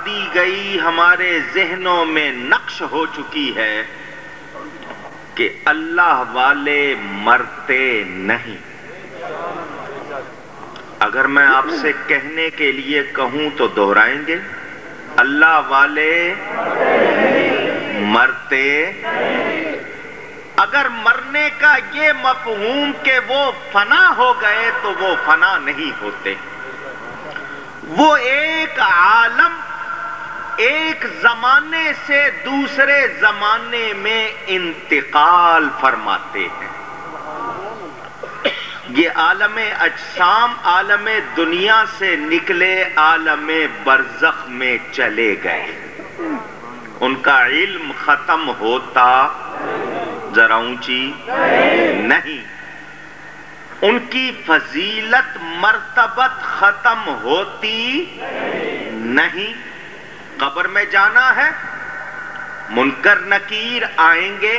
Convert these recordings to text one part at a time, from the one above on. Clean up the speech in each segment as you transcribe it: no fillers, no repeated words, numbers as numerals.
دی گئی ہمارے ذہنوں میں نقش ہو چکی ہے کہ اللہ والے مرتے نہیں۔ اگر میں آپ سے کہنے کے لیے کہوں تو دہرائیں گے؟ اللہ والے مرتے۔ اگر مرنے کا یہ مفہوم کہ وہ فنا ہو گئے تو وہ فنا نہیں ہوتے، وہ ایک عالم ایک زمانے سے دوسرے زمانے میں انتقال فرماتے ہیں۔ یہ عالم اجسام عالم دنیا سے نکلے عالم برزخ میں چلے گئے، ان کا علم ختم ہوتا، ذرا اونچی نہیں، ان کی فضیلت مرتبت ختم ہوتی نہیں۔ قبر میں جانا ہے، منکر نکیر آئیں گے،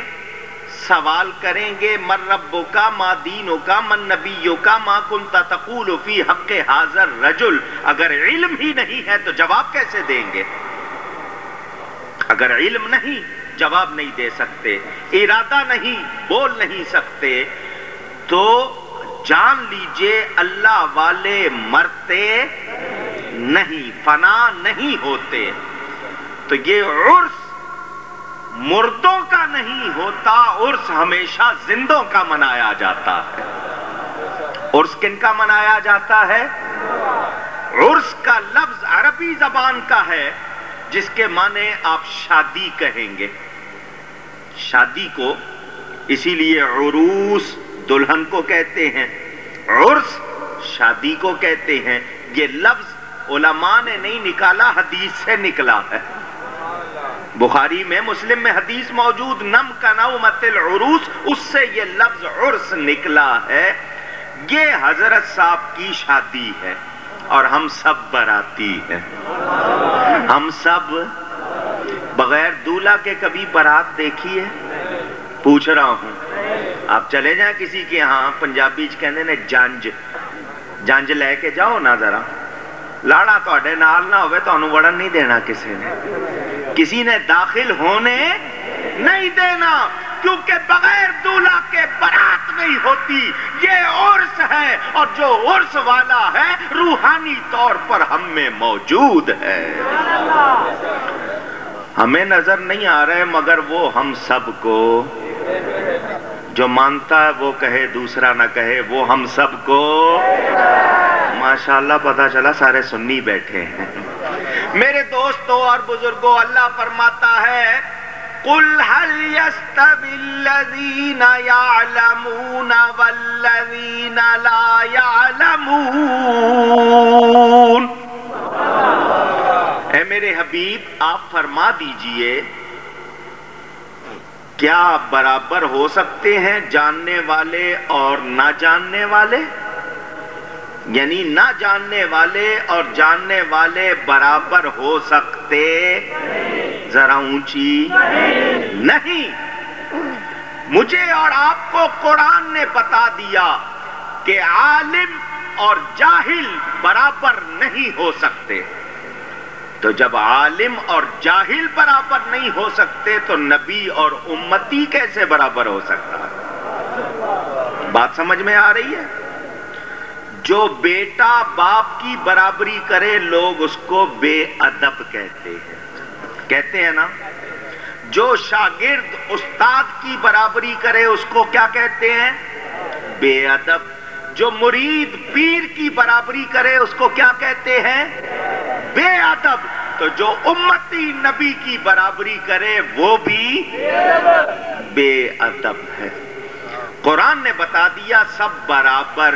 سوال کریں گے من ربک ما دینک من نبیک ما کنت تقول فی حق ھذا الرجل۔ اگر علم ہی نہیں ہے تو جواب کیسے دیں گے؟ اگر علم نہیں جواب نہیں دے سکتے، ارادہ نہیں بول نہیں سکتے، تو جان لیجئے اللہ والے مرتے نہیں، فنا نہیں ہوتے۔ تو یہ عرس مردوں کا نہیں ہوتا، عرس ہمیشہ زندوں کا منایا جاتا ہے۔ عرس کن کا منایا جاتا ہے؟ عرس کا لفظ عربی زبان کا ہے جس کے معنی آپ شادی کہیں گے۔ شادی کو اسی لیے عروس دلہن کو کہتے ہیں، عرس شادی کو کہتے ہیں۔ یہ لفظ علماء نے نہیں نکالا، حدیث سے نکلا ہے۔ بخاری میں مسلم میں حدیث موجود، نم کا نومت العروس، اس سے یہ لفظ عرس نکلا ہے۔ یہ حضرت صاحب کی شادی ہے اور ہم سب باراتی ہیں۔ ہم سب بغیر دولہا کے کبھی بارات دیکھی ہے؟ پوچھ رہا ہوں۔ آپ چلے جائیں کسی کے ہاں، پنجابی کہندے نے جنج، جنج لے کے جاؤ نا ذرا، لاڑا تواڈے نال نہ ہوئے تانوں وڑن نہیں دینا کسی نے داخل ہونے نہیں دینا، کیونکہ بغیر دولہا کے بارات نہیں ہوتی۔ یہ عرس ہے، اور جو عرس والا ہے روحانی طور پر ہم میں موجود ہے۔ ہمیں نظر نہیں آ رہے مگر وہ ہم سب کو، جو مانتا ہے وہ کہے دوسرا نہ کہے، وہ ہم سب کو۔ ماشاءاللہ پتہ چلا سارے سنی بیٹھے ہیں۔ میرے دوستوں اور بزرگوں، اللہ فرماتا ہے قُلْ هَلْ يَسْتَوِي الَّذِينَ يَعْلَمُونَ وَالَّذِينَ لَا يَعْلَمُونَ۔ اے میرے حبیب آپ فرما دیجئے، کیا برابر ہو سکتے ہیں جاننے والے اور نہ جاننے والے؟ یعنی نہ جاننے والے اور جاننے والے برابر ہو سکتے؟ ذرا اونچی نہیں۔ مجھے اور آپ کو قرآن نے بتا دیا کہ عالم اور جاہل برابر نہیں ہو سکتے۔ تو جب عالم اور جاہل برابر نہیں ہو سکتے تو نبی اور امتی کیسے برابر ہو سکتا ہے؟ بات سمجھ میں آ رہی ہے؟ جو بیٹا باپ کی برابری کرے لوگ اس کو بے ادب کہتے ہیں نا۔ جو شاگرد استاد کی برابری کرے اس کو کیا کہتے ہیں؟ بے ادب۔ جو مرید پیر کی برابری کرے اس کو کیا کہتے ہیں؟ بے ادب۔ تو جو امتی نبی کی برابری کرے وہ بھی بے ادب ہے۔ قرآن نے بتا دیا سب برابر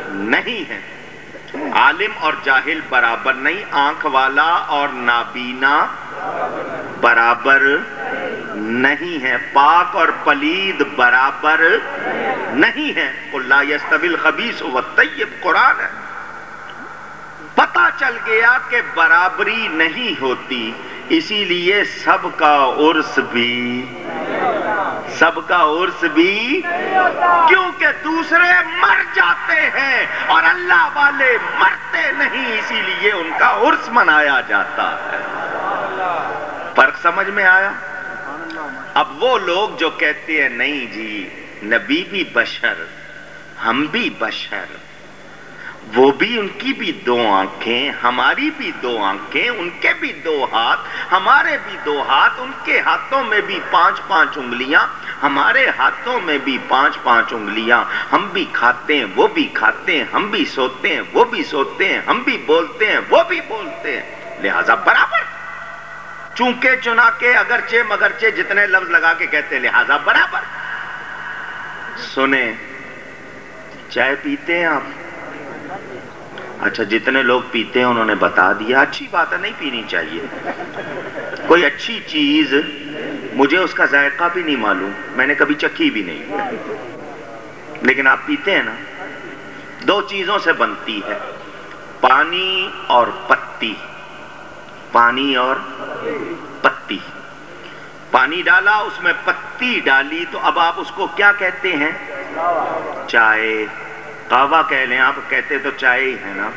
نہیں ہے، عالم اور جاہل برابر نہیں، آنکھ والا اور نابینا برابر نہیں ہے، پاک اور پلید برابر نہیں ہے۔ قُلْ لَا يَسْتَوِي الْخَبِيثُ وَالطَّيِّبُ قرآن ہے۔ پتہ چل گیا کہ برابری نہیں ہوتی، اسی لیے سب کا عرس بھی سب کا عرس بھی کیونکہ دوسرے مر جاتے ہیں اور اللہ والے مرتے نہیں، اسی لیے ان کا عرس منایا جاتا ہے۔ فرق سمجھ میں آیا؟ اب وہ لوگ جو کہتے ہیں نہیں جی نبی بھی بشر، ہم بھی بشر، وہ بھی ان کی بھی دو آنکھیں، ہماری بھی دو آنکھیں، ان کے بھی دو ہاتھ، ہمارے بھی دو ہاتھ، ان کے ہاتھوں میں بھی 5-5 انگلیاں، ہمارے ہاتھوں میں بھی 5-5 انگلیاں، ہم بھی کھاتے ہیں وہ بھی کھاتے ہیں، ہم بھی سوتے ہیں وہ بھی سوتے ہیں، ہم بھی بولتے ہیں وہ بھی بولتے ہیں، لہذا برابر، چونکہ چنا کے اگرچہ مگرچہ جتنے لفظ لگا کے کہتے ہیں لہذا برابر۔ سنیں، چائے پیتے ہیں آپ؟ اچھا، جتنے لوگ پیتے ہیں انہوں نے بتا دیا، اچھی بات ہے، نہیں پینی چاہیے۔ کوئی اچھی چیز مجھے اس کا ذائقہ بھی نہیں معلوم، میں نے کبھی چکھی بھی نہیں، لیکن آپ پیتے ہیں نا، 2 چیزوں سے بنتی ہے، پانی اور پتی، پانی اور پتی۔ پانی ڈالا، اس میں پتی ڈالی، تو اب آپ اس کو کیا کہتے ہیں؟ چائے، قہوہ کہہ لیں، آپ کہتے تو چائے ہی ہے نا۔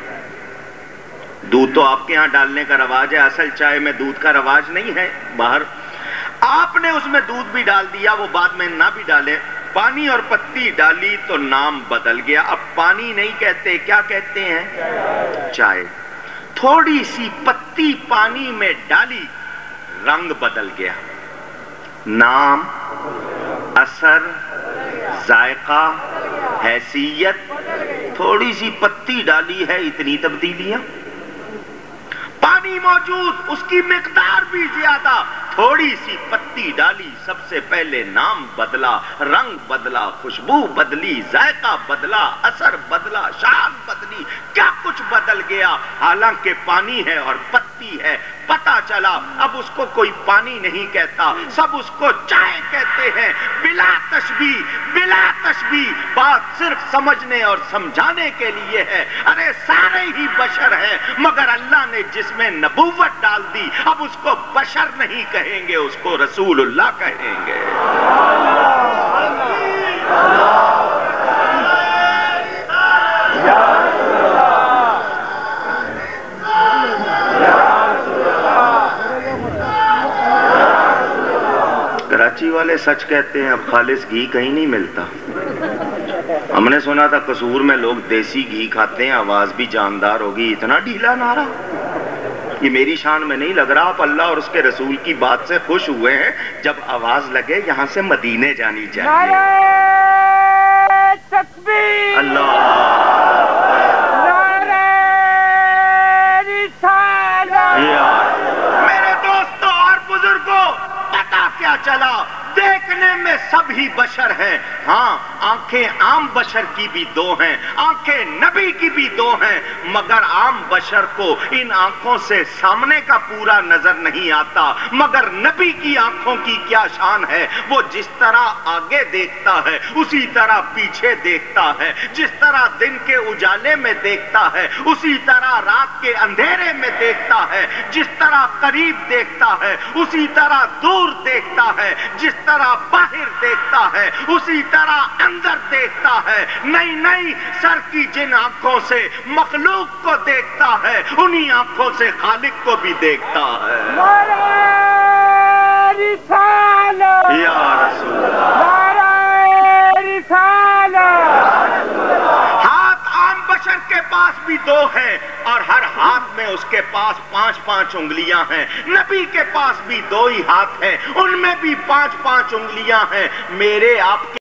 دودھ تو آپ کے یہاں ڈالنے کا رواج ہے، اصل چائے میں دودھ کا رواج نہیں ہے باہر۔ آپ نے اس میں دودھ بھی ڈال دیا، وہ بعد میں نہ بھی ڈالے، پانی اور پتی ڈالی تو نام بدل گیا، اب پانی نہیں کہتے، کیا کہتے ہیں؟ چائے۔ تھوڑی سی پتی پانی میں ڈالی، رنگ بدل گیا، نام، اثر، ذائقہ، حیثیت، تھوڑی سی پتی ڈالی ہے، اتنی تبدیلیاں۔ پانی موجود، اس کی مقدار بھی زیادہ، تھوڑی سی پتی ڈالی، سب سے پہلے نام بدلا، رنگ بدلا، خوشبو بدلی، ذائقہ بدلا، اثر بدلا، شان بدلی، کیا کچھ بدل گیا، حالانکہ پانی ہے اور پتی ہے۔ پتا چلا اب اس کو کوئی پانی نہیں کہتا، سب اس کو چائے کہتے ہیں، بلا تشبیہ، بلا تشبیہ۔ بات صرف سمجھنے اور سمجھانے کے لیے ہے، ارے سارے ہی بشر ہیں، مگر اللہ نے جس میں نبوت ڈال دی، اب اس کو بشر نہیں کہیں گے، اس کو رسول اللہ کہیں گے۔ کراچی والے سچ کہتے ہیں، اب خالص گھی کہیں نہیں ملتا۔ ہم نے سنا تھا قصور میں لوگ دیسی گھی کھاتے ہیں، آواز بھی جاندار ہوگی، اتنا ڈھیلا نعرہ۔ یہ میری شان میں نہیں لگ رہا، آپ اللہ اور اس کے رسول کی بات سے خوش ہوئے ہیں، جب آواز لگے یہاں سے مدینے جانی چاہیے۔ نعرہ تکبیر، اللہ، نعرہ رسالت۔ میرے دوستوں اور بزرگوں، پتا کیا چلا؟ دیکھنے میں سب ہی بشر ہیں، ہاں آنکھیں عام بشر کی بھی 2 ہیں، آنکھیں نبی کی بھی 2 ہیں، مگر عام بشر کو ان آنکھوں سے سامنے کا پورا نظر نہیں آتا، مگر نبی کی آنکھوں کی کیا شان ہے، وہ جس طرح آگے دیکھتا ہے اسی طرح پیچھے دیکھتا ہے، جس طرح دن کے اجالے میں دیکھتا ہے اسی طرح رات کے اندھیرے میں دیکھتا ہے، جس طرح قریب دیکھتا ہے اسی طرح دور دیکھتا ہے، جس طرح باہر دیکھتا ہے اسی طرح اندر دیکھتا ہے۔ نہیں، سر کی جن آنکھوں سے مخلوق کو دیکھتا ہے انہی آنکھوں سے خالق کو بھی دیکھتا ہے۔ نعرہ رسالت، یا رسول اللہ، نعرہ رسالت۔ ہاتھ عام بشر کے پاس بھی 2 ہیں اور ہر ہاتھ میں اس کے پاس 5-5 انگلیاں ہیں، نبی کے پاس بھی 2 ہی ہاتھ ہیں، ان میں بھی 5-5 انگلیاں ہیں، میرے آپ کے